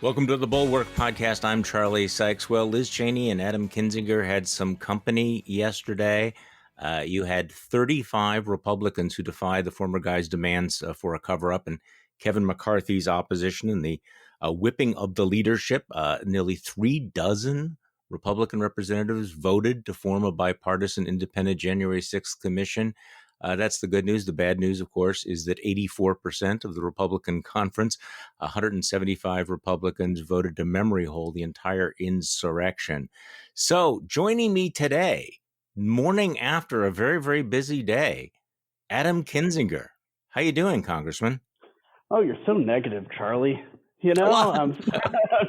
Welcome to the Bulwark podcast. I'm Charlie Sykes. Well, Liz Cheney and Adam Kinzinger had some company yesterday. You had 35 Republicans who defied the former guy's demands for a cover-up, and Kevin McCarthy's opposition and the whipping of the leadership. Nearly 36 Republican representatives voted to form a bipartisan independent January 6th commission. That's the good news. The bad news, of course, is that 84% of the Republican conference, 175 Republicans, voted to memory hole the entire insurrection. So joining me today, morning after a very, very busy day, Adam Kinzinger. How you doing, Congressman? Oh, you're so negative, Charlie. You know, Well, I'm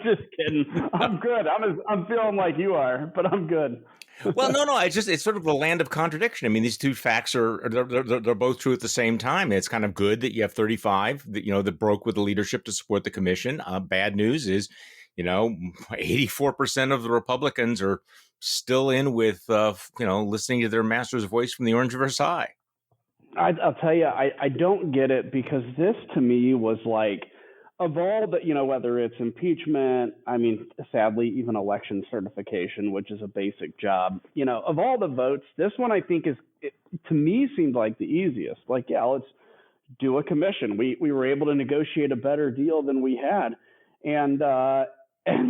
just kidding. I'm good. I'm feeling like you are, but I'm good. Well, no. It's sort of the land of contradiction. I mean, these two facts they're both true at the same time. It's kind of good that you have 35 that broke with the leadership to support the commission. Bad news is, 84% of the Republicans are still in with listening to their master's voice from the Orange Versailles. I'll tell you, I don't get it, because this to me was like, of all the, whether it's impeachment, I mean, sadly, even election certification, which is a basic job, of all the votes, this one I think to me seemed like the easiest. Like, yeah, let's do a commission. We were able to negotiate a better deal than we had. And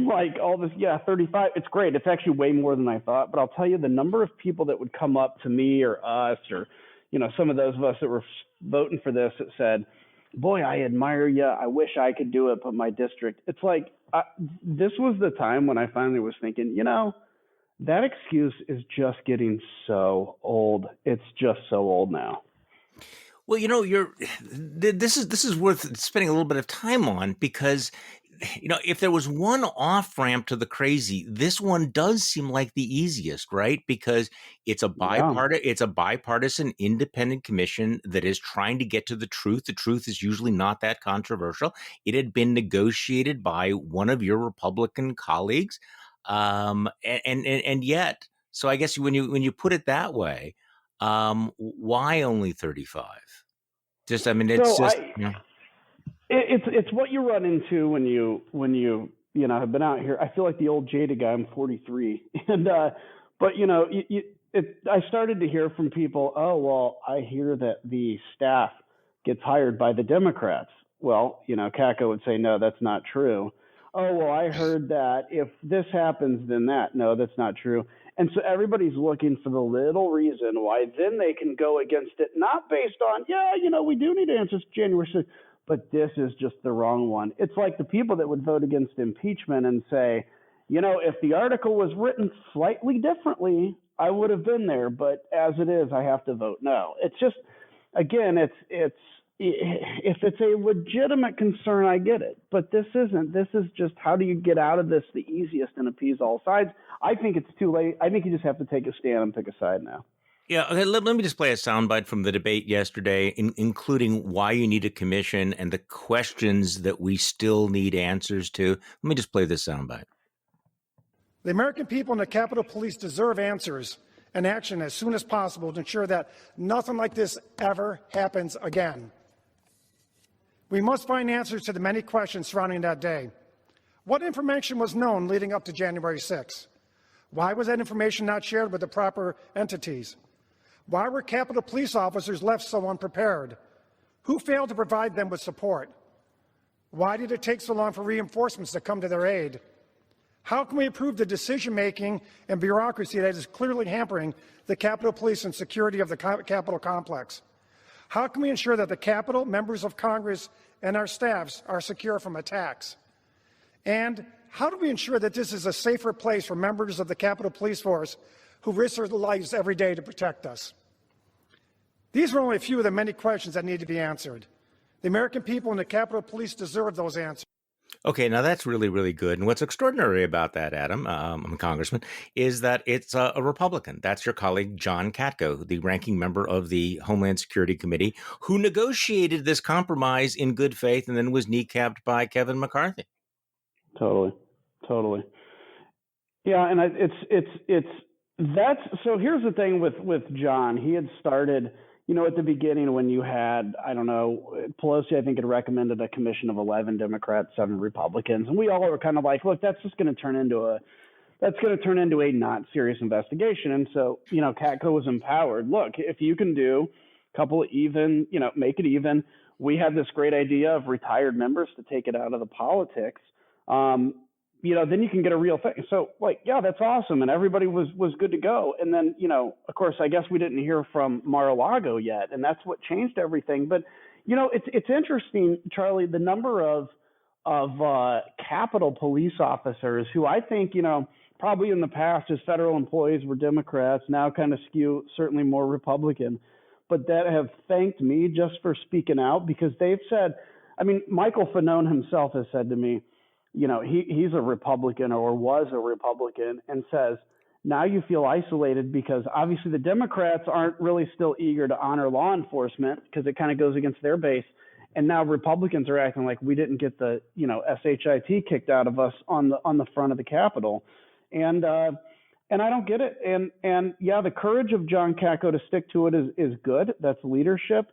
like all this, 35, it's great. It's actually way more than I thought. But I'll tell you, the number of people that would come up to me or us or, some of those of us that were voting for this that said, boy, I admire you. I wish I could do it, but my district. It's like this was the time when I finally was thinking, that excuse is just getting so old. It's just so old now. Well, this is worth spending a little bit of time on, because if there was one off ramp to the crazy, this one does seem like the easiest, right? Because it's a bipartisan independent commission that is trying to get to the truth. The truth is usually not that controversial. It had been negotiated by one of your Republican colleagues, and yet, so I guess when you put it that way, why only 35? It's what you run into when you have been out here. I feel like the old jaded guy. I'm 43, and but I started to hear from people. Oh, well, I hear that the staff gets hired by the Democrats. Well, Kako would say, no, that's not true. Oh, well, I heard that if this happens, then that. No, that's not true. And so everybody's looking for the little reason why then they can go against it, not based on, we do need answers January 6th, but this is just the wrong one. It's like the people that would vote against impeachment and say, if the article was written slightly differently, I would have been there. But as it is, I have to vote no. It's just, again, if it's a legitimate concern, I get it. But this isn't. This is just, how do you get out of this the easiest and appease all sides? I think it's too late. I think you just have to take a stand and pick a side now. Yeah, okay, let me just play a soundbite from the debate yesterday, including why you need a commission and the questions that we still need answers to. Let me just play this soundbite. The American people and the Capitol Police deserve answers and action as soon as possible to ensure that nothing like this ever happens again. We must find answers to the many questions surrounding that day. What information was known leading up to January 6th? Why was that information not shared with the proper entities? Why were Capitol Police officers left so unprepared? Who failed to provide them with support? Why did it take so long for reinforcements to come to their aid? How can we improve the decision-making and bureaucracy that is clearly hampering the Capitol Police and security of the Capitol complex? How can we ensure that the Capitol, members of Congress, and our staffs are secure from attacks? And how do we ensure that this is a safer place for members of the Capitol Police Force who risk their lives every day to protect us? These are only a few of the many questions that need to be answered. The American people and the Capitol Police deserve those answers. Okay, now that's really, really good. And what's extraordinary about that, Adam, Congressman, is that it's a Republican. That's your colleague, John Katko, the ranking member of the Homeland Security Committee, who negotiated this compromise in good faith and then was kneecapped by Kevin McCarthy. Totally. Yeah, and that's so. Here's the thing with John. He had started, at the beginning when you had, I don't know, Pelosi, I think, had recommended a commission of 11 Democrats, 7 Republicans. And we all were kind of like, look, that's going to turn into a not serious investigation. And so, Catco was empowered. Look, if you can do a couple of even, make it even. We had this great idea of retired members to take it out of the politics. Then you can get a real thing. So yeah, that's awesome. And everybody was good to go. And then, of course, I guess we didn't hear from Mar-a-Lago yet. And that's what changed everything. But, it's interesting, Charlie, the number of Capitol police officers who I think, probably in the past as federal employees were Democrats, now kind of skew certainly more Republican, but that have thanked me just for speaking out, because they've said, Michael Fanone himself has said to me, he's a Republican or was a Republican, and says, now you feel isolated because obviously the Democrats aren't really still eager to honor law enforcement because it kind of goes against their base. And now Republicans are acting like we didn't get the, SHIT kicked out of us on the front of the Capitol. And I don't get it. And yeah, the courage of John Catco to stick to it is good. That's leadership.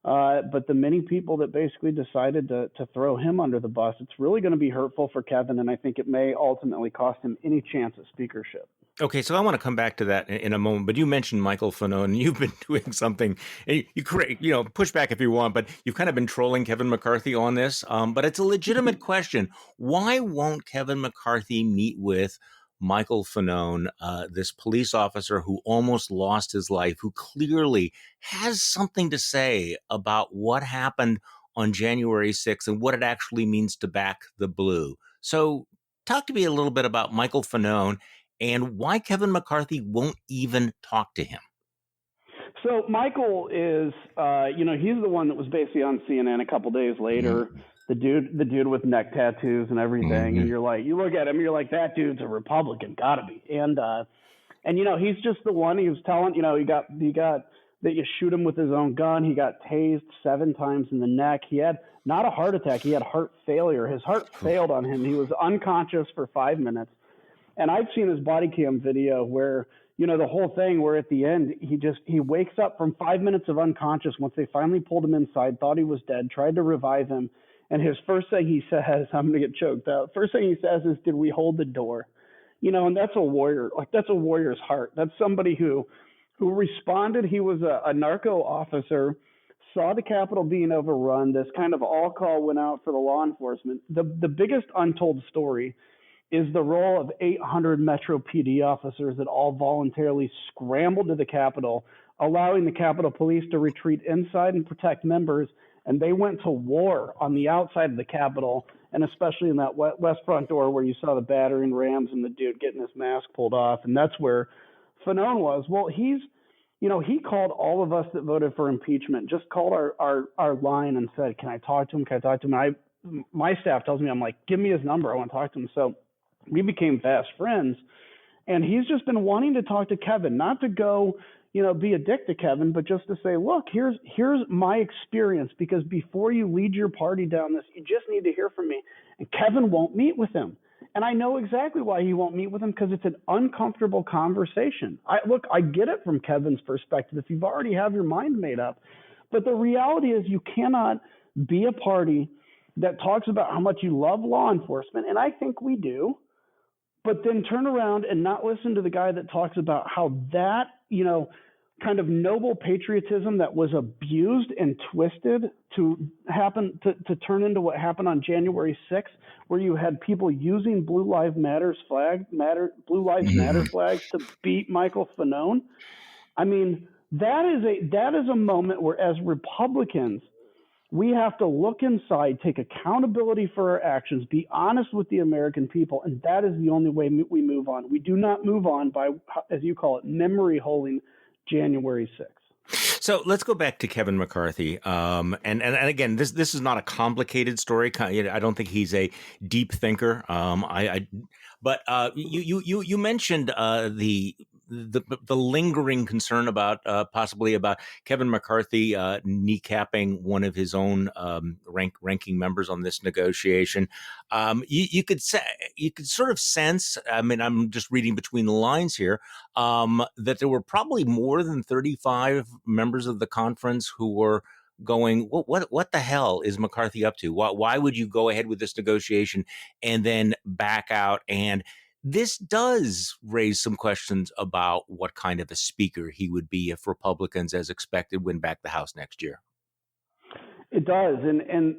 But the many people that basically decided to throw him under the bus, it's really going to be hurtful for Kevin. And I think it may ultimately cost him any chance at speakership. Okay, so I want to come back to that in a moment, but you mentioned Michael Fanone, and you've been doing something. You push back if you want, but you've kind of been trolling Kevin McCarthy on this. But it's a legitimate question. Why won't Kevin McCarthy meet with Michael Fanone, this police officer who almost lost his life, who clearly has something to say about what happened on January 6th and what it actually means to back the blue? So talk to me a little bit about Michael Fanone and why Kevin McCarthy won't even talk to him. So Michael is, he's the one that was basically on CNN a couple days later. Mm-hmm. The dude with neck tattoos and everything, mm-hmm. And you're like, you look at him, you're like, that dude's a Republican, gotta be. And he's just the one. He was telling, he got that you shoot him with his own gun. He got tased 7 times in the neck. He had not a heart attack. He had heart failure. His heart failed on him. He was unconscious for 5 minutes. And I've seen his body cam video where, the whole thing where at the end, he wakes up from 5 minutes of unconscious once they finally pulled him inside, thought he was dead, tried to revive him. And his first thing he says, I'm going to get choked out. First thing he says is, did we hold the door? And that's a warrior. That's a warrior's heart. That's somebody who responded. He was a narco officer, saw the Capitol being overrun. This kind of all call went out for the law enforcement. The biggest untold story is the role of 800 Metro PD officers that all voluntarily scrambled to the Capitol, allowing the Capitol Police to retreat inside and protect members. And they went to war on the outside of the Capitol, and especially in that west front door where you saw the battering rams and the dude getting his mask pulled off. And that's where Fanone was. Well, he called all of us that voted for impeachment, just called our line and said, can I talk to him? Can I talk to him? My staff tells me, I'm like, give me his number. I want to talk to him. So we became fast friends. And he's just been wanting to talk to Kevin, not to go be a dick to Kevin, but just to say, look, here's my experience, because before you lead your party down this, you just need to hear from me. And Kevin won't meet with him. And I know exactly why he won't meet with him, because it's an uncomfortable conversation. I get it from Kevin's perspective if you've already have your mind made up. But the reality is you cannot be a party that talks about how much you love law enforcement, and I think we do, but then turn around and not listen to the guy that talks about how that, kind of noble patriotism that was abused and twisted to happen, to turn into what happened on January 6th, where you had people using Blue Lives Matter flags to beat Michael Fanone. I mean, that is a moment where, as Republicans, we have to look inside, take accountability for our actions, be honest with the American people, and that is the only way we move on. We do not move on by, as you call it, memory holding January 6th. So let's go back to Kevin McCarthy. And again, this is not a complicated story. I don't think he's a deep thinker. But you mentioned the the lingering concern about possibly about Kevin McCarthy kneecapping one of his own ranking members on this negotiation. You could sort of sense. I mean, I'm just reading between the lines here that there were probably more than 35 members of the conference who were going, what the hell is McCarthy up to? Why would you go ahead with this negotiation and then back out? And this does raise some questions about what kind of a speaker he would be if Republicans, as expected, win back the House next year. It does, and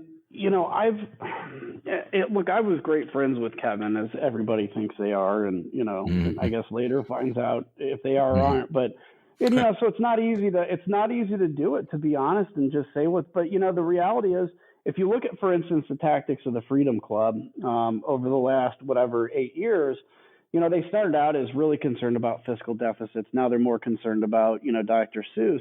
look, I was great friends with Kevin, as everybody thinks they are, and and I guess later finds out if they are or aren't. But so it's not easy to do it, to be honest, and just say what. But the reality is, if you look at, for instance, the tactics of the Freedom Club over the last 8 years, they started out as really concerned about fiscal deficits. Now they're more concerned about Dr. Seuss,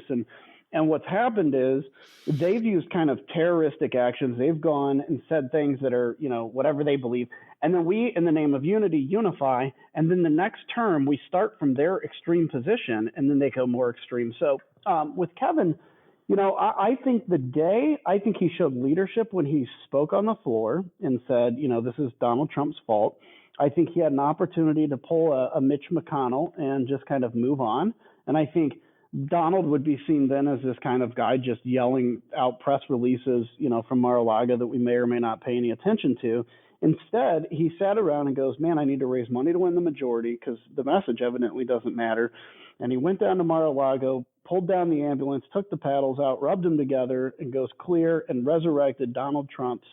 and what's happened is they've used kind of terroristic actions. They've gone and said things that are whatever they believe, and then we, in the name of unity, unify. And then the next term, we start from their extreme position, and then they go more extreme. So with Kevin, I think he showed leadership when he spoke on the floor and said, this is Donald Trump's fault. I think he had an opportunity to pull a Mitch McConnell and just kind of move on. And I think Donald would be seen then as this kind of guy just yelling out press releases, from Mar-a-Lago that we may or may not pay any attention to. Instead, he sat around and goes, man, I need to raise money to win the majority because the message evidently doesn't matter. And he went down to Mar-a-Lago, pulled down the ambulance, took the paddles out, rubbed them together, and goes clear and resurrected Donald Trump's,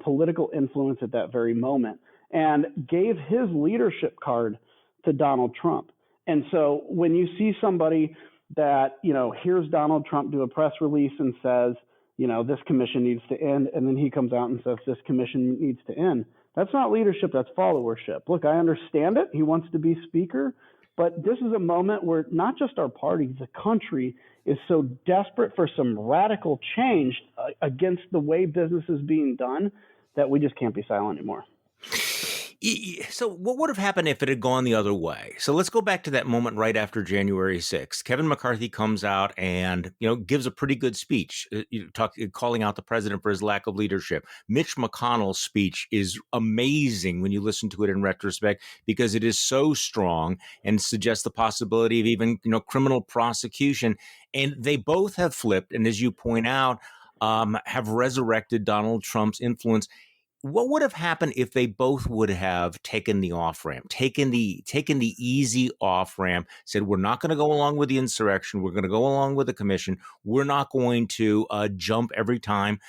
political influence at that very moment, and gave his leadership card to Donald Trump. And so when you see somebody that, hears Donald Trump do a press release and says, this commission needs to end, and then he comes out and says this commission needs to end, that's not leadership, that's followership. Look, I understand it. He wants to be speaker, but this is a moment where not just our party, the country is so desperate for some radical change against the way business is being done that we just can't be silent anymore. So what would have happened if it had gone the other way? So let's go back to that moment right after January 6th. Kevin McCarthy comes out and, gives a pretty good speech, calling out the president for his lack of leadership. Mitch McConnell's speech is amazing when you listen to it in retrospect because it is so strong and suggests the possibility of even, criminal prosecution. And they both have flipped. And as you point out, have resurrected Donald Trump's influence. What would have happened if they both would have taken the off ramp, taken the easy off ramp, said, we're not going to go along with the insurrection. We're going to go along with the commission. We're not going to jump every time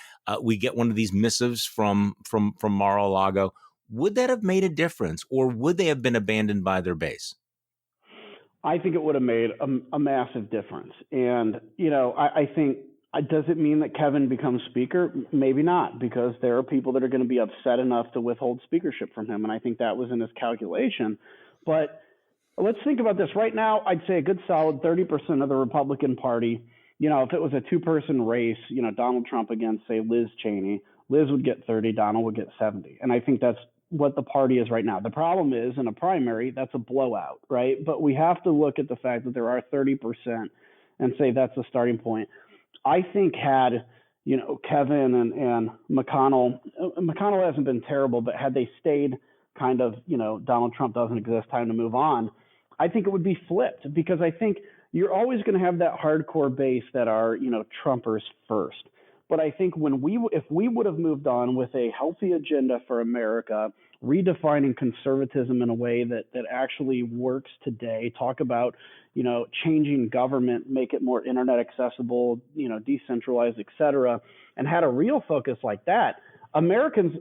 we get one of these missives from Mar-a-Lago. Would that have made a difference, or would they have been abandoned by their base? I think it would have made a massive difference. And, I think, does it mean that Kevin becomes speaker? Maybe not, because there are people that are going to be upset enough to withhold speakership from him. And I think that was in his calculation. But let's think about this. Right now, I'd say a good solid 30% of the Republican Party, if it was a two-person race, Donald Trump against, say, Liz Cheney, Liz would get 30, Donald would get 70. And I think that's what the party is right now. The problem is, in a primary, that's a blowout, right? But we have to look at the fact that there are 30% and say that's the starting point. I think had, Kevin and McConnell hasn't been terrible, but had they stayed kind of, Donald Trump doesn't exist, time to move on, I think it would be flipped, because I think you're always going to have that hardcore base that are, Trumpers first. But I think if we would have moved on with a healthy agenda for America, redefining conservatism in a way that actually works today, talk about, changing government, make it more internet accessible, decentralized, et cetera, and had a real focus like that, Americans,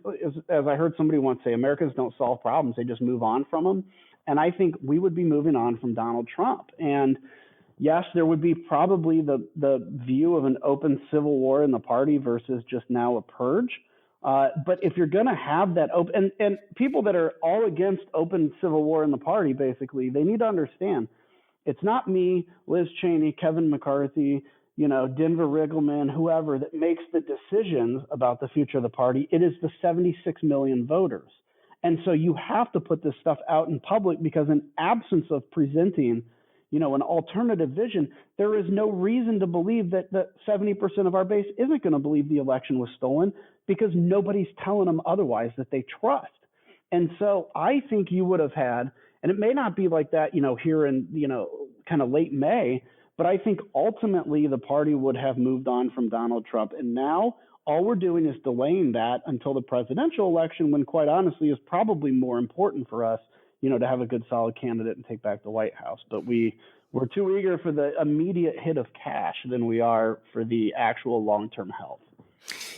as I heard somebody once say, Americans don't solve problems, they just move on from them. And I think we would be moving on from Donald Trump. And yes, there would be probably the view of an open civil war in the party versus just now a purge. But if you're going to have that open, and people that are all against open civil war in the party, basically, they need to understand it's not me, Liz Cheney, Kevin McCarthy, Denver Riggleman, whoever that makes the decisions about the future of the party. It is the 76 million voters. And so you have to put this stuff out in public, because in absence of presenting an alternative vision, there is no reason to believe that 70% of our base isn't going to believe the election was stolen, because nobody's telling them otherwise that they trust. And so I think you would have had, and it may not be like that, here in, kind of late May, but I think ultimately the party would have moved on from Donald Trump. And now all we're doing is delaying that until the presidential election, when quite honestly is probably more important for us, to have a good solid candidate and take back the White House. But we're too eager for the immediate hit of cash than we are for the actual long-term health.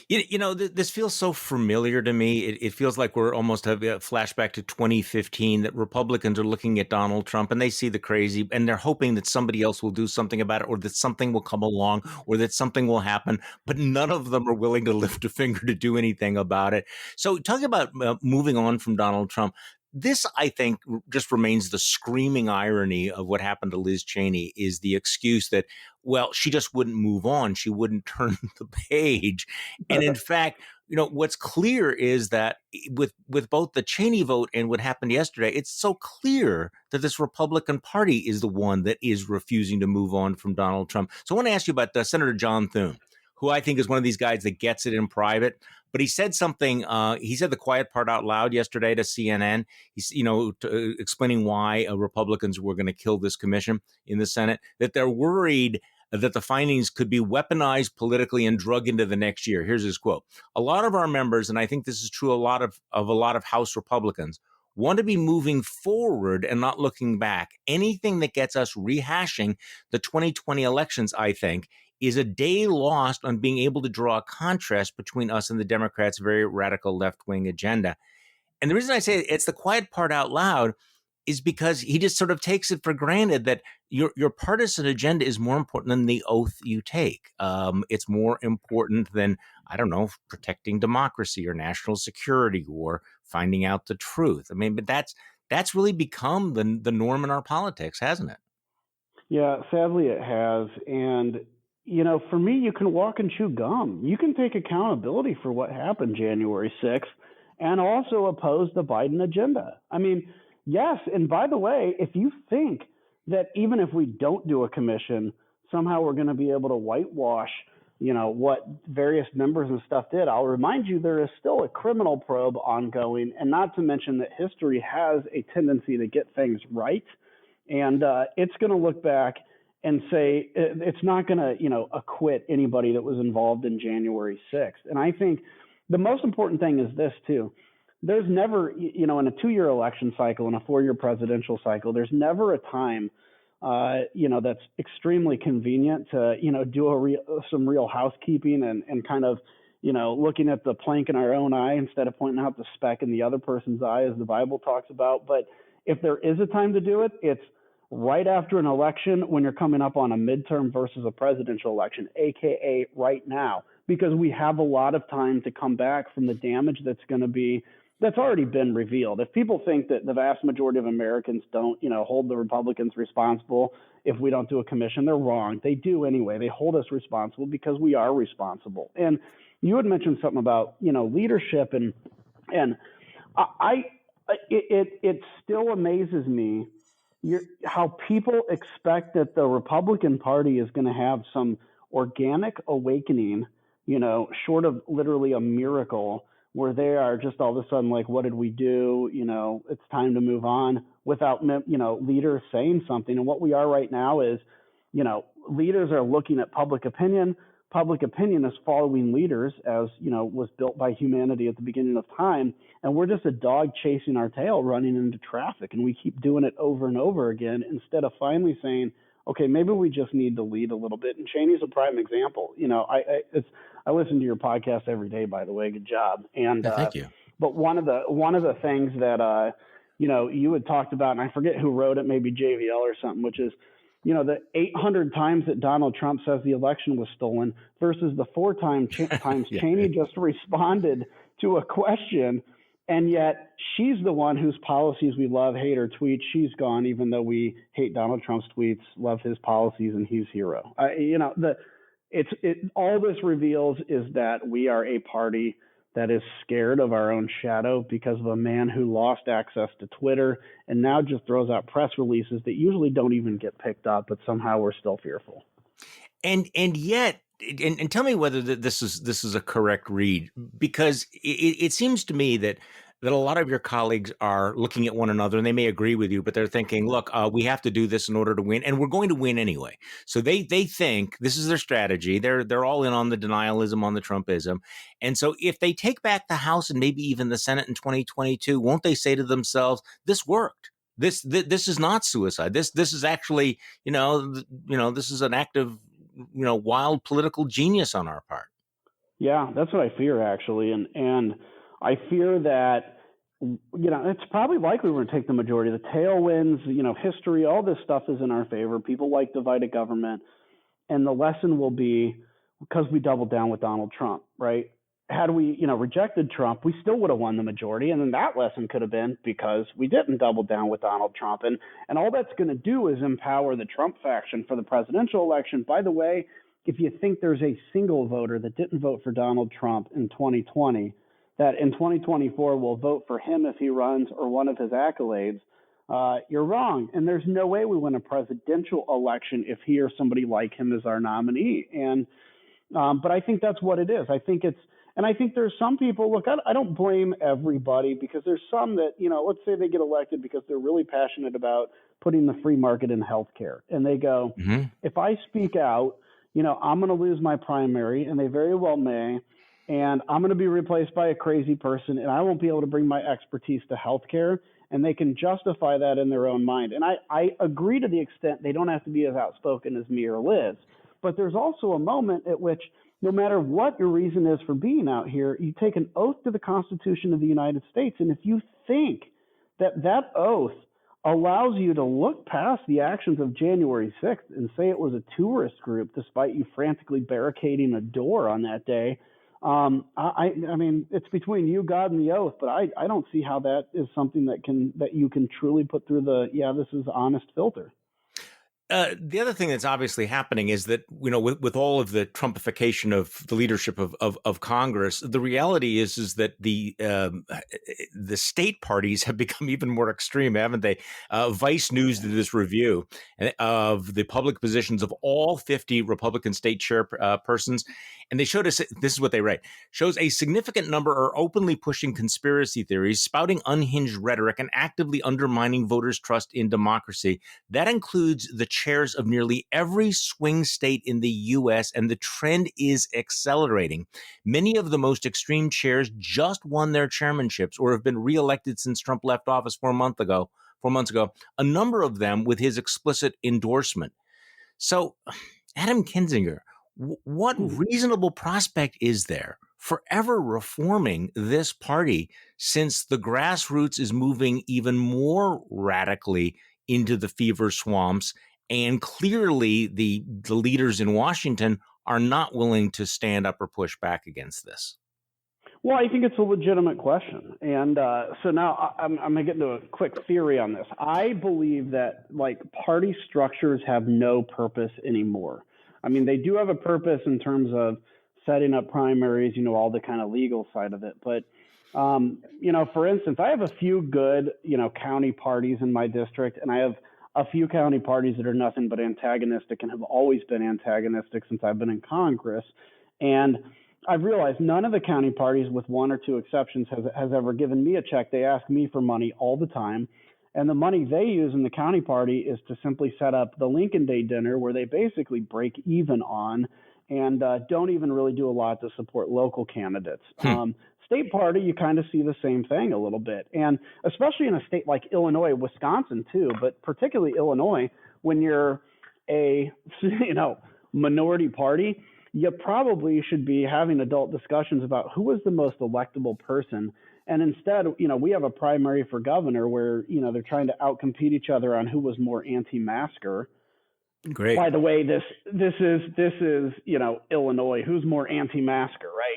This feels so familiar to me. It feels like we're almost having a flashback to 2015, that Republicans are looking at Donald Trump and they see the crazy and they're hoping that somebody else will do something about it, or that something will come along, or that something will happen, but none of them are willing to lift a finger to do anything about it. So talking about moving on from Donald Trump, this, I think, just remains the screaming irony of what happened to Liz Cheney, is the excuse that, well, she just wouldn't move on. She wouldn't turn the page. And in fact, what's clear is that with both the Cheney vote and what happened yesterday, it's so clear that this Republican Party is the one that is refusing to move on from Donald Trump. So I want to ask you about Senator John Thune, who I think is one of these guys that gets it in private. But he said something, he said the quiet part out loud yesterday to CNN. He's, explaining why Republicans were going to kill this commission in the Senate, that they're worried that the findings could be weaponized politically and drug into the next year. Here's his quote. A lot of our members, and I think this is true a lot of House Republicans, want to be moving forward and not looking back. Anything that gets us rehashing the 2020 elections, I think, is a day lost on being able to draw a contrast between us and the Democrats' very radical left-wing agenda. And the reason I say it's the quiet part out loud is because he just sort of takes it for granted that your partisan agenda is more important than the oath you take. It's more important than, I don't know, protecting democracy or national security or finding out the truth. I mean, but that's really become the norm in our politics, hasn't it? Yeah, sadly it has. And for me, you can walk and chew gum. You can take accountability for what happened January 6th and also oppose the Biden agenda. I mean, yes. And by the way, if you think that even if we don't do a commission, somehow we're going to be able to whitewash, what various members and stuff did, I'll remind you there is still a criminal probe ongoing, and not to mention that history has a tendency to get things right. And it's going to look back and say it's not going to, acquit anybody that was involved in January 6th. And I think the most important thing is this too. There's never, in a 2-year election cycle and a 4-year presidential cycle, there's never a time, that's extremely convenient to, do some real housekeeping and kind of, looking at the plank in our own eye instead of pointing out the speck in the other person's eye, as the Bible talks about. But if there is a time to do it, it's right after an election when you're coming up on a midterm versus a presidential election, AKA right now, because we have a lot of time to come back from the damage that's already been revealed. If people think that the vast majority of Americans don't, hold the Republicans responsible if we don't do a commission, they're wrong. They do anyway. They hold us responsible because we are responsible. And you had mentioned something about, leadership, and it still amazes me how people expect that the Republican Party is going to have some organic awakening, short of literally a miracle, where they are just all of a sudden like, what did we do? It's time to move on, without, leaders saying something. And what we are right now is, leaders are looking at public opinion. Public opinion is following leaders, as, was built by humanity at the beginning of time. And we're just a dog chasing our tail, running into traffic. And we keep doing it over and over again, instead of finally saying, okay, maybe we just need to lead a little bit. And Cheney's a prime example. I listen to your podcast every day, by the way. Good job. And thank you. But one of the things that you had talked about, and I forget who wrote it, maybe JVL or something, which is, the 800 times that Donald Trump says the election was stolen versus the 4 times Yeah. Cheney just responded to a question. And yet she's the one whose policies we love, hate her tweets. She's gone, even though we hate Donald Trump's tweets, love his policies, and he's hero. All this reveals is that we are a party that is scared of our own shadow because of a man who lost access to Twitter and now just throws out press releases that usually don't even get picked up, but somehow we're still fearful. And yet, and tell me whether this is a correct read, because it seems to me that a lot of your colleagues are looking at one another, and they may agree with you, but they're thinking, look, we have to do this in order to win, and we're going to win anyway. So they think this is their strategy. They're all in on the denialism, on the Trumpism. And so if they take back the House and maybe even the Senate in 2022, won't they say to themselves, this worked? This is not suicide. This is actually, this is an act of, wild political genius on our part. Yeah, that's what I fear, actually. And I fear that, it's probably likely we're going to take the majority. The tailwinds, history, all this stuff is in our favor. People like divided government. And the lesson will be, because we doubled down with Donald Trump, right? Had we, rejected Trump, we still would have won the majority. And then that lesson could have been because we didn't double down with Donald Trump. And all that's going to do is empower the Trump faction for the presidential election. By the way, if you think there's a single voter that didn't vote for Donald Trump in 2020, that in 2024 will vote for him if he runs or one of his accolades, you're wrong. And there's no way we win a presidential election if he or somebody like him is our nominee. And but I think that's what it is. I think there's some people, look, I don't blame everybody, because there's some that, let's say they get elected because they're really passionate about putting the free market in healthcare. And they go, if I speak out, I'm going to lose my primary, and they very well may, and I'm going to be replaced by a crazy person, and I won't be able to bring my expertise to healthcare, and they can justify that in their own mind. And I agree to the extent they don't have to be as outspoken as me or Liz, but there's also a moment at which, no matter what your reason is for being out here, you take an oath to the Constitution of the United States, and if you think that oath allows you to look past the actions of January 6th and say it was a tourist group, despite you frantically barricading a door on that day. I mean, it's between you, God, and the oath, but I don't see how that is something that you can truly put through this is honest filter. The other thing that's obviously happening is that, with all of the Trumpification of the leadership of Congress, the reality is that the state parties have become even more extreme, haven't they? Vice News did this review of the public positions of all 50 Republican state chairpersons, and they showed us, this is what they write, shows a significant number are openly pushing conspiracy theories, spouting unhinged rhetoric, and actively undermining voters' trust in democracy. That includes the chairs of nearly every swing state in the U.S., and the trend is accelerating. Many of the most extreme chairs just won their chairmanships or have been reelected since Trump left office 4 months ago, a number of them with his explicit endorsement. So, Adam Kinzinger, what reasonable prospect is there for ever reforming this party, since the grassroots is moving even more radically into the fever swamps, and clearly the leaders in Washington are not willing to stand up or push back against this? Well, I think it's a legitimate question. And so now I'm going to get into a quick theory on this. I believe that party structures have no purpose anymore. I mean, they do have a purpose in terms of setting up primaries, all the kind of legal side of it. But, for instance, I have a few good, county parties in my district, and I have a few county parties that are nothing but antagonistic and have always been antagonistic since I've been in Congress. And I've realized none of the county parties, with one or two exceptions, has ever given me a check. They ask me for money all the time. And the money they use in the county party is to simply set up the Lincoln Day dinner, where they basically break even on and don't even really do a lot to support local candidates. State party, you kind of see the same thing a little bit. And especially in a state like Illinois, Wisconsin too, but particularly Illinois, when you're a minority party, you probably should be having adult discussions about who is the most electable person. And instead, we have a primary for governor where, they're trying to outcompete each other on who was more anti-masker. Great. By the way, this is Illinois. Who's more anti-masker, right?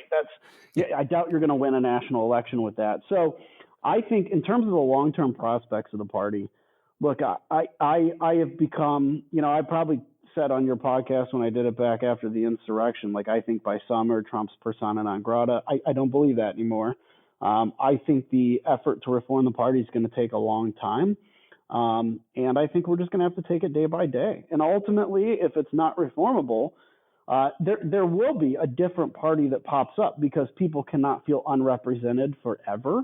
I doubt you're going to win a national election with that. So I think in terms of the long-term prospects of the party, look, I have become, I probably said on your podcast when I did it back after the insurrection, like I think by summer Trump's persona non grata. I don't believe that anymore. I think the effort to reform the party is going to take a long time. And I think we're just going to have to take it day by day. And ultimately, if it's not reformable, there will be a different party that pops up because people cannot feel unrepresented forever.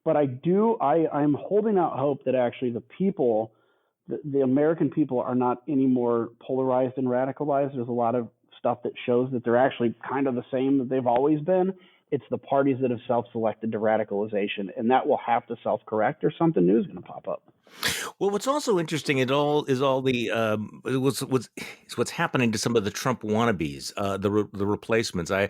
But I'm holding out hope that actually the American people are not any more polarized and radicalized. There's a lot of stuff that shows that they're actually kind of the same that they've always been. It's the parties that have self-selected to radicalization, and that will have to self-correct or something new is going to pop up. Well, what's also interesting is all the what's happening to some of the Trump wannabes, the replacements. I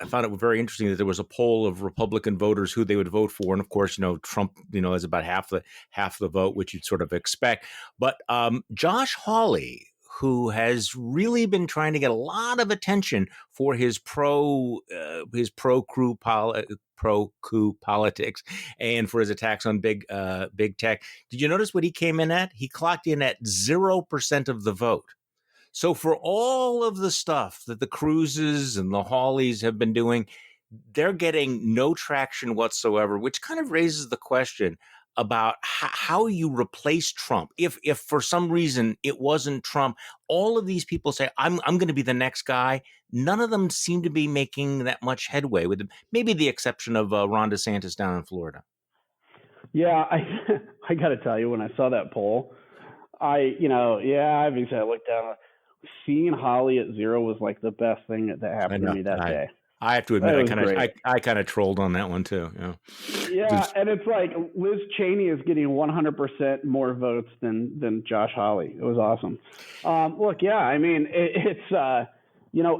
found it very interesting that there was a poll of Republican voters who they would vote for, and of course, Trump, is about half the vote, which you'd sort of expect. But Josh Hawley, who has really been trying to get a lot of attention for his pro coup politics and for his attacks on big tech. Did you notice what he came in at? He clocked in at 0% of the vote. So for all of the stuff that the Cruzes and the Hawleys have been doing, they're getting no traction whatsoever, which kind of raises the question about how you replace Trump. If for some reason it wasn't Trump, all of these people say, I'm going to be the next guy. None of them seem to be making that much headway with them. Maybe the exception of Ron DeSantis down in Florida. Yeah, I got to tell you, when I saw that poll, I looked down. Seeing Holly at 0 was like the best thing that happened to me that day. I have to admit, I kind of trolled on that one too. Yeah, and it's like Liz Cheney is getting 100% more votes than Josh Hawley. It was awesome. Look, yeah, I mean, it's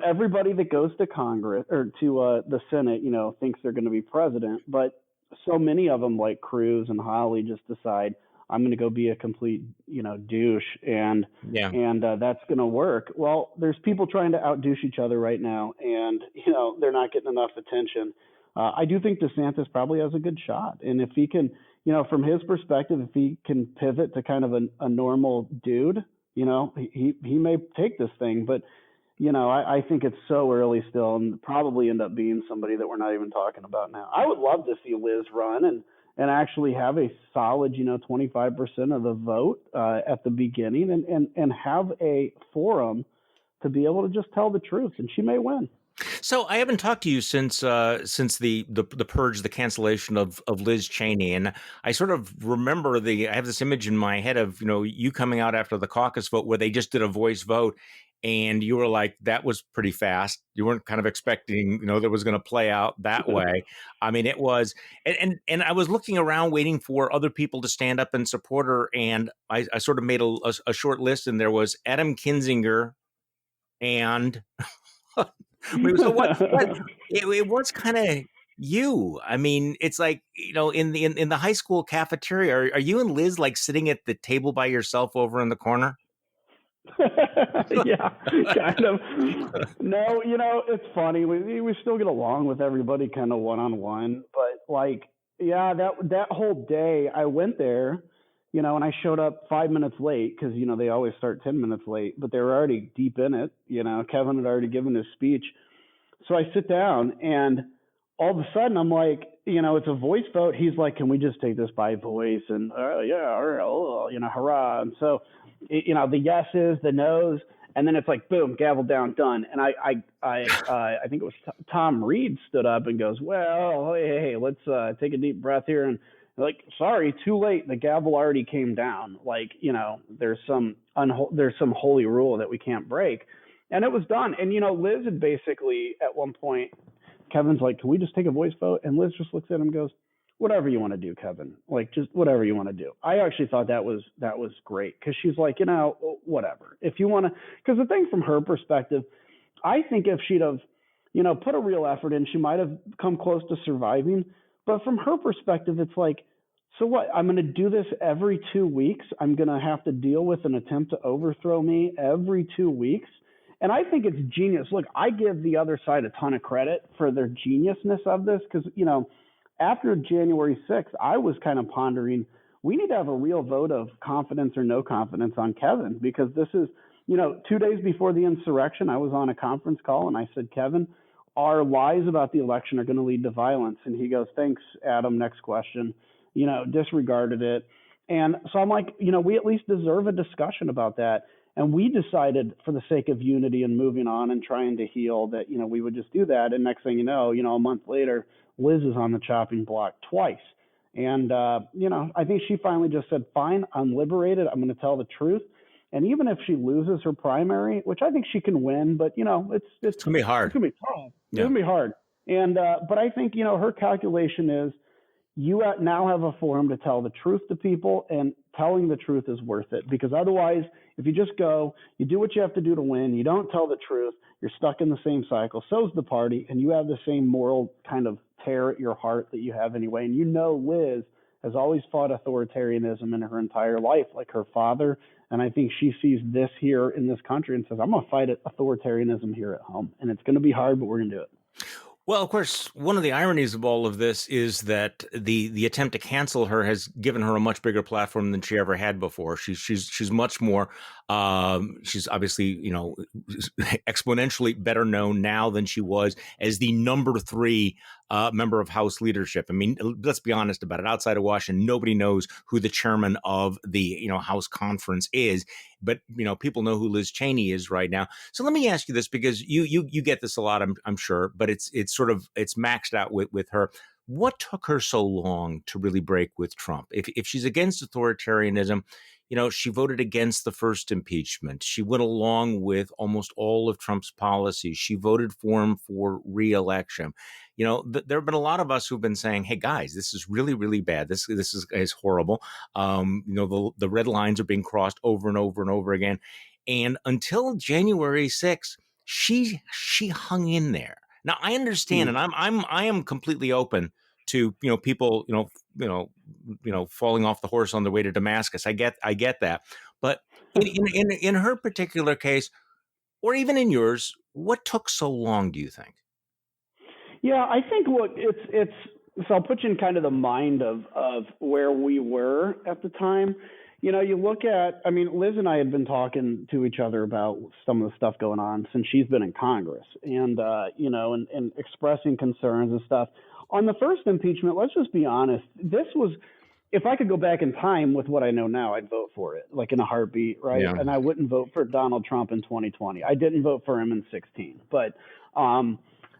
everybody that goes to Congress or to the Senate, thinks they're going to be president, but so many of them, like Cruz and Hawley, just decide, I'm going to go be a complete, douche, and that's going to work. Well, there's people trying to outdouche each other right now, and they're not getting enough attention. I do think DeSantis probably has a good shot, and if he can, from his perspective, if he can pivot to kind of a normal dude, he may take this thing. But I think it's so early still, and probably end up being somebody that we're not even talking about now. I would love to see Liz run and actually have a solid, 25% of the vote at the beginning and have a forum to be able to just tell the truth, and she may win. So I haven't talked to you since the purge, the cancellation of Liz Cheney, and I sort of remember I have this image in my head of you coming out after the caucus vote where they just did a voice vote, and you were like, that was pretty fast. You weren't kind of expecting that was going to play out that way. I mean, it was, and I was looking around waiting for other people to stand up and support her, and I sort of made a short list, and there was Adam Kinzinger and. So what it was kind of you. I mean, it's like, in the high school cafeteria, are you and Liz like sitting at the table by yourself over in the corner? Yeah, kind of. No, it's funny. We still get along with everybody kind of one-on-one, but like, yeah, that whole day I went there, and I showed up 5 minutes late because, they always start 10 minutes late, but they were already deep in it. Kevin had already given his speech. So I sit down, and all of a sudden I'm like, it's a voice vote. He's like, can we just take this by voice? And yeah, hurrah. And so, the yeses, the nos, and then it's like, boom, gavel down, done. And I think it was Tom Reed stood up and goes, well, hey, let's take a deep breath here. And like, sorry, too late. The gavel already came down. Like, there's some holy rule that we can't break. And it was done. And, Liz had basically at one point, Kevin's like, can we just take a voice vote? And Liz just looks at him and goes, whatever you want to do, Kevin, like just whatever you want to do. I actually thought that was great. Cause she's like, whatever, if you want to, cause the thing from her perspective, I think if she'd have, put a real effort in, she might've come close to surviving. But from her perspective, it's like, so what? I'm going to do this every 2 weeks. I'm going to have to deal with an attempt to overthrow me every 2 weeks. And I think it's genius. Look, I give the other side a ton of credit for their geniusness of this because, after January 6th, I was kind of pondering, we need to have a real vote of confidence or no confidence on Kevin because this is, 2 days before the insurrection, I was on a conference call and I said, Kevin, our lies about the election are going to lead to violence. And he goes, thanks, Adam. Next question. Disregarded it. And so I'm like, we at least deserve a discussion about that. And we decided, for the sake of unity and moving on and trying to heal, that, we would just do that. And next thing you know, a month later, Liz is on the chopping block twice. And, I think she finally just said, fine, I'm liberated. I'm going to tell the truth. And even if she loses her primary, which I think she can win, but, it's going to be hard. It's going to be tough. It's Yeah. going to be hard. And, but I think, her calculation is, you now have a forum to tell the truth to people, and telling the truth is worth it, because otherwise, if you just go, you do what you have to do to win, you don't tell the truth, you're stuck in the same cycle. So's the party, and you have the same moral kind of tear at your heart that you have anyway. And Liz has always fought authoritarianism in her entire life, like her father. And I think she sees this here in this country and says, I'm going to fight authoritarianism here at home. And it's going to be hard, but we're going to do it. Well, of course, one of the ironies of all of this is that the attempt to cancel her has given her a much bigger platform than she ever had before. She's much more. She's obviously, exponentially better known now than she was as the number 3 member of House leadership. I mean, let's be honest about it. Outside of Washington, nobody knows who the chairman of the House conference is. But people know who Liz Cheney is right now. So let me ask you this, because you get this a lot, I'm sure, but it's maxed out with her. What took her so long to really break with Trump? If she's against authoritarianism, she voted against the first impeachment. She went along with almost all of Trump's policies. She voted for him for re-election. There have been a lot of us who've been saying, hey, guys, this is really, really bad. This is horrible. The red lines are being crossed over and over and over again. And until January 6th, she hung in there. Now, I understand, and I am completely open to people falling off the horse on the way to Damascus. I get that, but in her particular case, or even in yours, what took so long, do you think? Yeah, I think, look, it's so I'll put you in kind of the mind of where we were at the time. You look at, Liz and I had been talking to each other about some of the stuff going on since she's been in Congress, and and expressing concerns and stuff. On the first impeachment, let's just be honest. This was, if I could go back in time with what I know now, I'd vote for it, like in a heartbeat, right? Yeah. And I wouldn't vote for Donald Trump in 2020. I didn't vote for him in 2016. But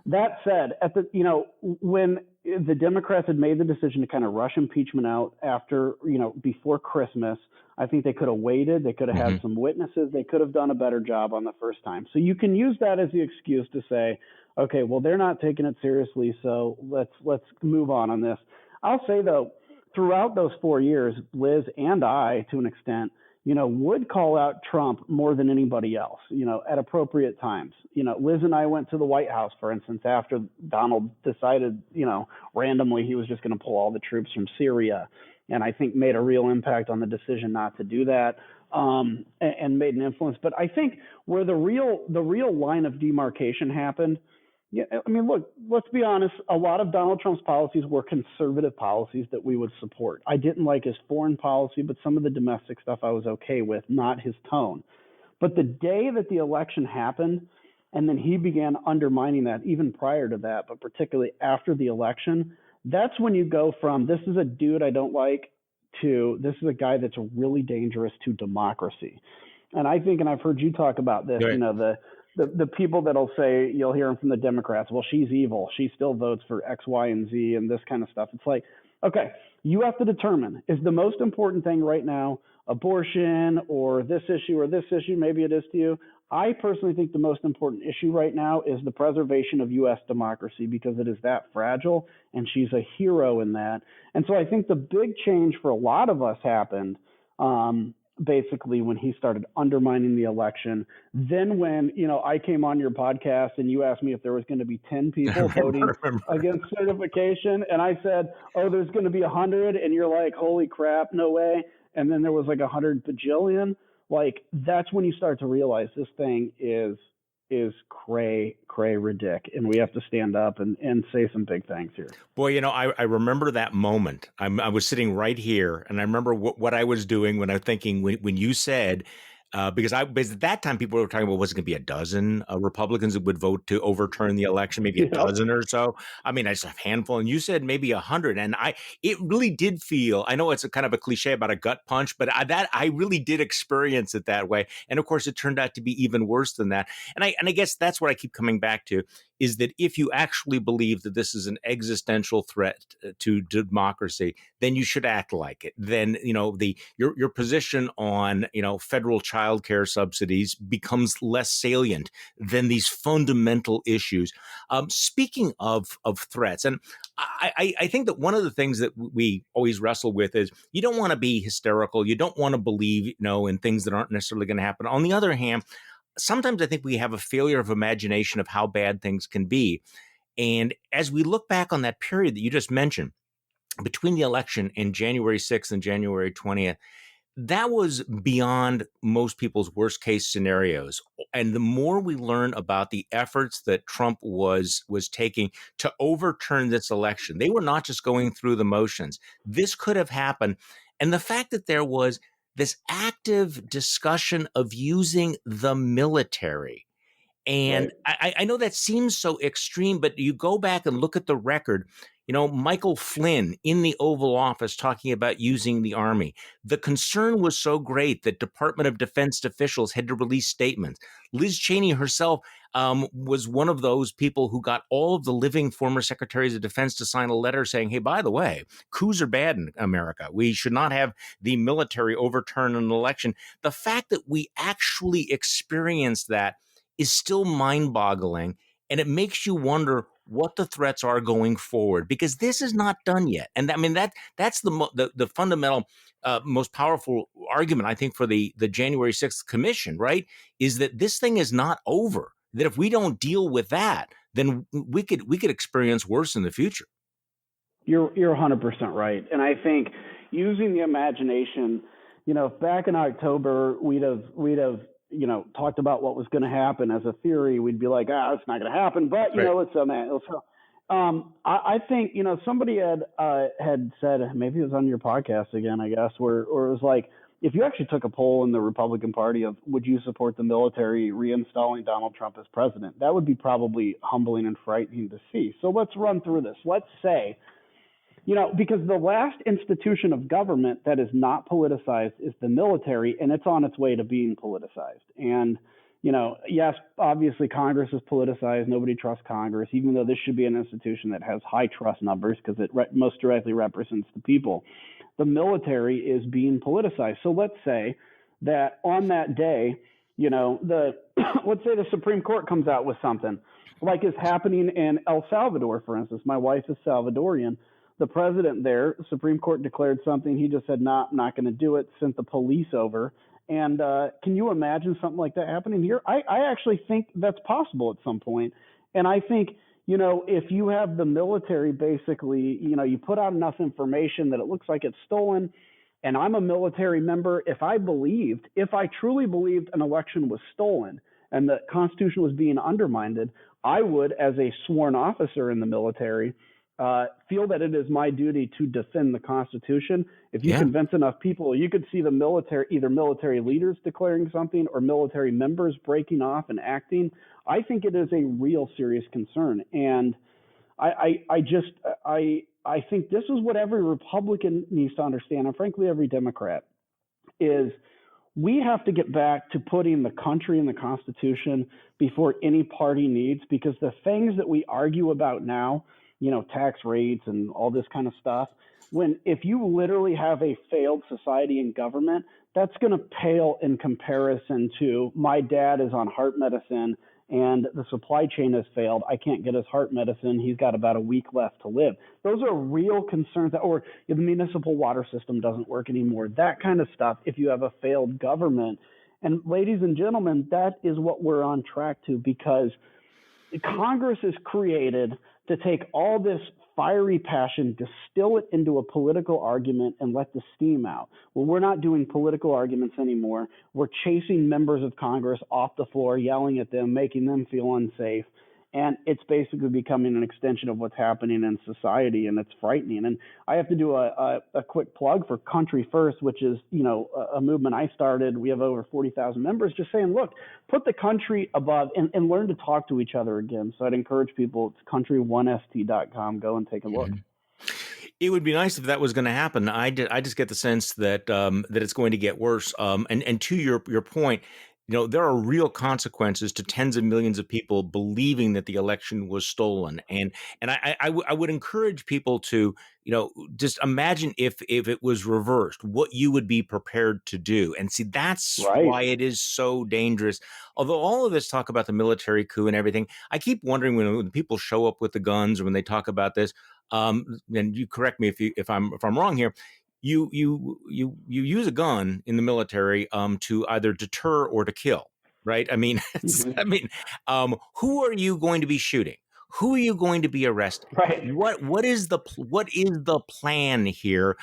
that said, when the Democrats had made the decision to kind of rush impeachment out after, before Christmas, I think they could have waited. They could have had some witnesses. They could have done a better job on the first time. So you can use that as the excuse to say, okay, well, they're not taking it seriously, so let's move on this. I'll say, though, throughout those 4 years, Liz and I, to an extent, would call out Trump more than anybody else, at appropriate times. Liz and I went to the White House, for instance, after Donald decided, randomly he was just going to pull all the troops from Syria, and I think made a real impact on the decision not to do that, and made an influence. But I think where the real line of demarcation happened, look, let's be honest. A lot of Donald Trump's policies were conservative policies that we would support. I didn't like his foreign policy, but some of the domestic stuff I was okay with, not his tone. But the day that the election happened, and then he began undermining that, even prior to that, but particularly after the election, that's when you go from, this is a dude I don't like, to this is a guy that's really dangerous, to democracy. And I think, and I've heard you talk about this, Right. The people that'll say, you'll hear them from the Democrats, well, she's evil. She still votes for X, Y, and Z and this kind of stuff. It's like, okay, you have to determine, is the most important thing right now abortion or this issue? Maybe it is to you. I personally think the most important issue right now is the preservation of U.S. democracy, because it is that fragile, and she's a hero in that. And so I think the big change for a lot of us happened basically when he started undermining the election. Then when, I came on your podcast and you asked me if there was going to be 10 people voting against certification. And I said, oh, there's going to be 100. And you're like, holy crap, no way. And then there was like 100 bajillion. Like, that's when you start to realize this thing is cray ridic, and we have to stand up and say some big things here. Boy, I remember that moment. I was sitting right here, and I remember what I was doing when I was thinking when you said, Because at that time people were talking about, was it going to be a dozen Republicans that would vote to overturn the election, maybe a Yep. dozen or so. I mean, it's a handful, and you said maybe 100, and it really did feel. I know it's a kind of a cliche about a gut punch, but I really did experience it that way, and of course, it turned out to be even worse than that. And I guess that's what I keep coming back to, is that if you actually believe that this is an existential threat to democracy, then you should act like it. Then your position on federal child care subsidies becomes less salient than these fundamental issues. Speaking of threats, and I think that one of the things that we always wrestle with is, you don't want to be hysterical. You don't want to believe in things that aren't necessarily going to happen. On the other hand, sometimes I think we have a failure of imagination of how bad things can be. And as we look back on that period that you just mentioned, between the election in January 6th and January 20th, that was beyond most people's worst case scenarios. And the more we learn about the efforts that Trump was taking to overturn this election, they were not just going through the motions. This could have happened. And the fact that there was this active discussion of using the military. And Right. I know that seems so extreme, but you go back and look at the record. Michael Flynn in the Oval Office talking about using the Army. The concern was so great that Department of Defense officials had to release statements. Liz Cheney herself was one of those people who got all of the living former secretaries of defense to sign a letter saying, hey, by the way, coups are bad in America. We should not have the military overturn an election. The fact that we actually experienced that is still mind-boggling, and it makes you wonder what the threats are going forward, because this is not done yet. And I mean, that's the fundamental, most powerful argument, I think, for the January 6th commission, right? Is that this thing is not over. That if we don't deal with that, then we could experience worse in the future. You're 100% right, and I think using the imagination, if back in October we'd have talked about what was going to happen as a theory, we'd be like, it's not going to happen, but Right. I think somebody had said, maybe it was on your podcast again, I guess, where it was like, if you actually took a poll in the Republican Party of would you support the military reinstalling Donald Trump as president, that would be probably humbling and frightening to see. So let's run through this. Let's say, because the last institution of government that is not politicized is the military, and it's on its way to being politicized. And, yes, obviously Congress is politicized. Nobody trusts Congress, even though this should be an institution that has high trust numbers because it most directly represents the people. The military is being politicized. So let's say that on that day, let's say the Supreme Court comes out with something like is happening in El Salvador, for instance. My wife is Salvadorian. The president there, the Supreme Court declared something. He just said, nah, I'm not going to do it, sent the police over. And can you imagine something like that happening here? I actually think that's possible at some point. And I think, if you have the military basically, you put out enough information that it looks like it's stolen, and I'm a military member, if I truly believed an election was stolen and the Constitution was being undermined, I would, as a sworn officer in the military, feel that it is my duty to defend the Constitution. If you convince enough people, you could see the military, either military leaders declaring something or military members breaking off and acting. I think it is a real serious concern. And I think this is what every Republican needs to understand, and frankly, every Democrat, is we have to get back to putting the country and the Constitution before any party needs, because the things that we argue about now, tax rates and all this kind of stuff, if you literally have a failed society and government, that's going to pale in comparison to my dad is on heart medicine and the supply chain has failed. I can't get his heart medicine. He's got about a week left to live. Those are real concerns. Or if the municipal water system doesn't work anymore, that kind of stuff, if you have a failed government. And ladies and gentlemen, that is what we're on track to, because Congress is created to take all this fiery passion, distill it into a political argument, and let the steam out. Well, we're not doing political arguments anymore. We're chasing members of Congress off the floor, yelling at them, making them feel unsafe. And it's basically becoming an extension of what's happening in society, and it's frightening. And I have to do a quick plug for Country First, which is, a movement I started. We have over 40,000 members, just saying, look, put the country above and learn to talk to each other again. So I'd encourage people, it's country1st.com. Go and take a look. It would be nice if that was going to happen. I just get the sense that that it's going to get worse. And to your point, there are real consequences to tens of millions of people believing that the election was stolen. And I would encourage people to, just imagine if it was reversed, what you would be prepared to do. And see, that's Right. why it is so dangerous. Although all of this talk about the military coup and everything, I keep wondering when people show up with the guns or when they talk about this, and you correct me if I'm wrong here. You use a gun in the military to either deter or to kill, right? I mean, who are you going to be shooting? Who are you going to be arresting? Right. What is the plan here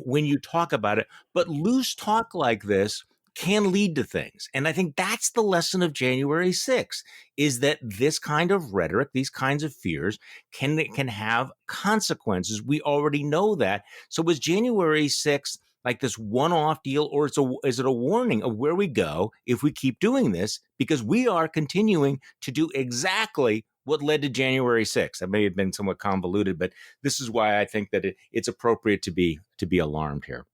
when you talk about it? But loose talk like this can lead to things, and I think that's the lesson of January 6th, is that this kind of rhetoric, these kinds of fears, can have consequences. We already know that. So was January 6th like this one-off deal, or is it a warning of where we go if we keep doing this? Because we are continuing to do exactly what led to January 6th. That may have been somewhat convoluted, but this is why I think that it's appropriate to be alarmed here.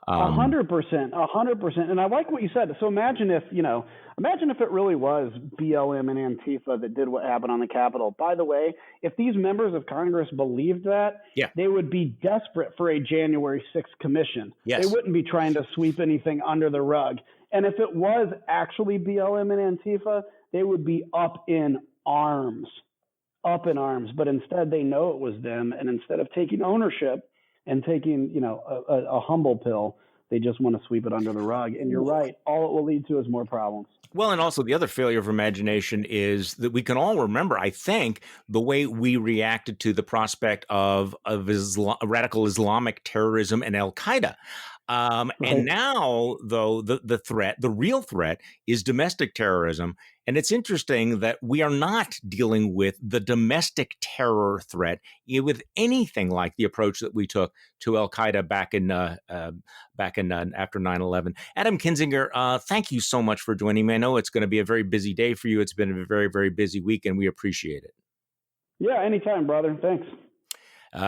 100%. And I like what you said. So imagine if it really was BLM and Antifa that did what happened on the Capitol. By the way, if these members of Congress believed that, they would be desperate for a January 6th commission. Yes. They wouldn't be trying to sweep anything under the rug. And if it was actually BLM and Antifa, they would be up in arms. But instead, they know it was them. And instead of taking ownership and taking, a humble pill, they just want to sweep it under the rug. And you're right. All it will lead to is more problems. Well, and also the other failure of imagination is that we can all remember, I think, the way we reacted to the prospect of radical Islamic terrorism and Al-Qaeda. And now, though, the real threat is domestic terrorism. And it's interesting that we are not dealing with the domestic terror threat with anything like the approach that we took to Al-Qaeda back in after 9/11. Adam Kinzinger, thank you so much for joining me. I know it's going to be a very busy day for you. It's been a very, very busy week, and we appreciate it. Yeah, anytime, brother. Thanks.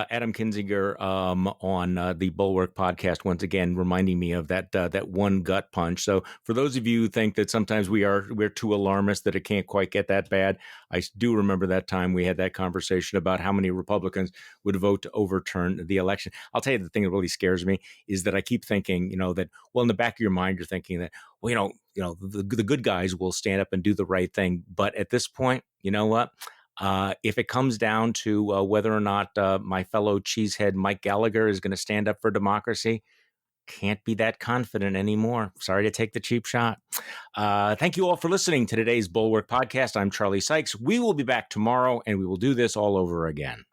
Adam Kinzinger on the Bulwark podcast, once again, reminding me of that one gut punch. So for those of you who think that sometimes we're too alarmist, that it can't quite get that bad, I do remember that time we had that conversation about how many Republicans would vote to overturn the election. I'll tell you, the thing that really scares me is that I keep thinking, that, well, in the back of your mind, you're thinking that, well, the good guys will stand up and do the right thing. But at this point, you know what? If it comes down to whether or not my fellow cheesehead Mike Gallagher is going to stand up for democracy, can't be that confident anymore. Sorry to take the cheap shot. Thank you all for listening to today's Bulwark podcast. I'm Charlie Sykes. We will be back tomorrow, and we will do this all over again.